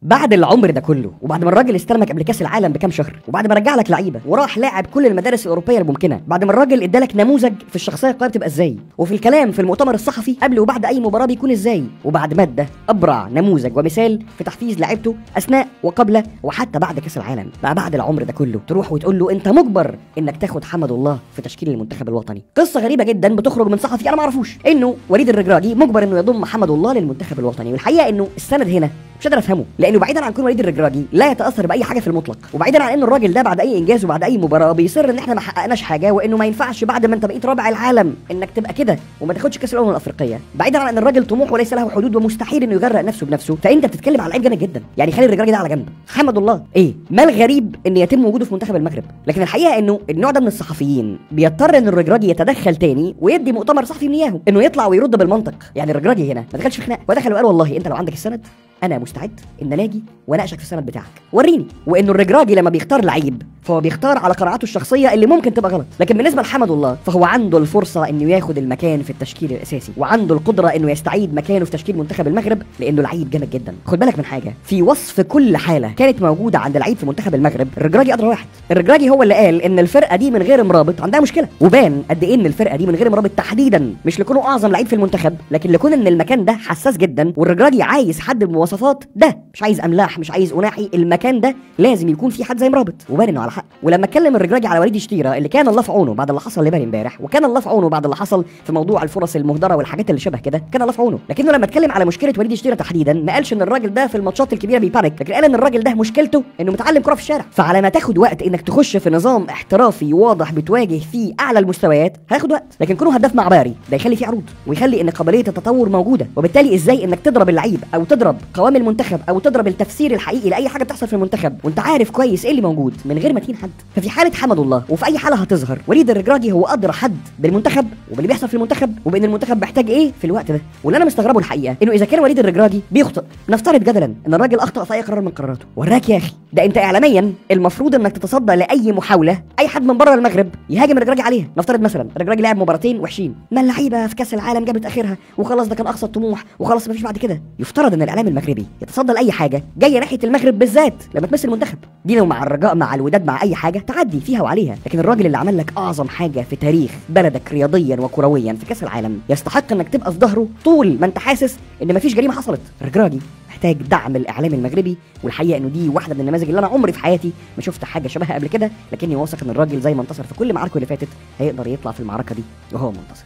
بعد العمر ده كله، وبعد ما الراجل استلمك قبل كاس العالم بكام شهر، وبعد ما رجع لك لعيبه وراح لاعب كل المدارس الاوروبيه الممكنه، بعد ما الراجل ادالك نموذج في الشخصيه القويه بتبقى ازاي، وفي الكلام في المؤتمر الصحفي قبل وبعد اي مباراه بيكون ازاي، وبعد ما ادى ابرع نموذج ومثال في تحفيز لعيبته اثناء وقبل وحتى بعد كاس العالم، بعد العمر ده كله تروح وتقول له انت مجبر انك تاخد حمد الله في تشكيل المنتخب الوطني. قصه غريبه جدا بتخرج من صحفي انا ما اعرفوش، انه وليد الرجراجي مجبر انه يضم حمد الله للمنتخب الوطني، والحقيقه انه السند هنا مش قادر افهمه، لانه بعيدا عن كون وليد الرجراجي لا يتاثر باي حاجه في المطلق، وبعيدا عن ان الراجل ده بعد اي انجاز وبعد اي مباراه بيصر ان احنا ما حققناش حاجه، وانه ما ينفعش بعد ما انت بقيت رابع العالم انك تبقى كده وما تاخدش كاس الامم الافريقيه، بعيدا عن ان الراجل طموح وليس له حدود ومستحيل انه يغرق نفسه بنفسه، فانت بتتكلم على لعيب جامد جدا. يعني خلي الرجراجي ده على جنب، حمد الله ايه ما الغريب ان يتم وجوده في منتخب المغرب، لكن الحقيقه انه النوع ده من الصحفيين بيضطر ان الرجراجي يتدخل تاني ويدي مؤتمر صحفي من اياهم انه يطلع ويرد بالمنطق. يعني الرجراجي هنا ما دخلش في خناق، ودخل وقال والله انت لو عندك السند انا مستعد ان اجي واناقشك في السند بتاعك، وريني. وانه الرجراجي لما بيختار لعيب فهو بيختار على قناعاته الشخصيه اللي ممكن تبقى غلط، لكن بالنسبه لحمد الله فهو عنده الفرصه انه ياخد المكان في التشكيل الاساسي، وعنده القدره انه يستعيد مكانه في تشكيل منتخب المغرب، لانه لعيب جامد جدا. خد بالك من حاجه، في وصف كل حاله كانت موجوده عند لعيب في منتخب المغرب الرجراجي ادرى واحد. الرجراجي هو اللي قال ان الفرقه دي من غير مرابط عندها مشكله، وبان قد ايه ان الفرقه دي من غير مرابط تحديدا مش لكونه اعظم لعيب في المنتخب، لكن لكون ان المكان ده حساس جدا، والرجراجي عايز حد بمواصفات ده، مش عايز املاح مش عايز اناحي، المكان ده لازم يكون في حد زي مرابط، وبان انه على حق. ولما اتكلم الرجراجي على وليد شتيرة اللي كان الله في عونه بعد اللي حصل لباري امبارح، وكان الله في عونه بعد اللي حصل في موضوع الفرص المهدره والحاجات اللي شبه كده، كان الله في عونه، لكنه لما اتكلم على مشكله وليد شتيرة تحديدا ما قالش ان الراجل ده في الماتشات الكبيره بيبانيك، لكن قال ان الراجل ده مشكلته انه متعلم كره في الشارع. فعلى ما تاخد وقت انك تخش في نظام احترافي واضح بتواجه فيه اعلى المستويات هياخد وقت، لكن كونه هداف مع باري ده يخلي فيه عروض ويخلي ان قابليه التطور موجوده، وبالتالي ازاي انك تضرب اللعيب او تضرب قوام المنتخب او تضرب التفسير الحقيقي لاي حاجه بتحصل في المنتخب وانت عارف كويس ايه اللي موجود من غير ما تهين حد. ففي حاله حمد الله وفي اي حاله هتظهر وليد الرجراجي هو ادرى حد بالمنتخب وباللي بيحصل في المنتخب وبان المنتخب محتاج ايه في الوقت ده. واللي انا مستغربه الحقيقه انه اذا كان وليد الرجراجي بيخطئ، نفترض جدلا ان الراجل اخطا في اي قرار من قراراته، وراك يا اخي ده انت اعلاميا المفروض انك تتصدى لاي محاوله اي حد من بره المغرب يهاجم الرجراجي عليها. نفترض مثلا الرجراجي لعب مباراتين وحشين، ما اللعيبه في كاس العالم جابت اخرها وخلاص ده كان اقصى الطموح وخلاص مفيش بعد كده. يفترض ان الاعلام المغربي يتصدى لاي حاجه جايه ناحيه المغرب بالذات لما تمثل المنتخب دي، لو مع الرجاء مع الوداد مع اي حاجه تعدي فيها وعليها، لكن الراجل اللي عمل لك اعظم حاجه في تاريخ بلدك رياضيا وكرويا في كاس العالم يستحق انك تبقى في ظهره طول ما انت حاسس ان مفيش جريمه حصلت. الرجراجي محتاج دعم الاعلام المغربي، والحقيقه انه دي واحده من النماذج اللي انا عمري في حياتي ما شفت حاجه شبهها قبل كده، لكني واثق ان الراجل زي ما انتصر في كل معاركه اللي فاتت هيقدر يطلع في المعركه دي وهو منتصر.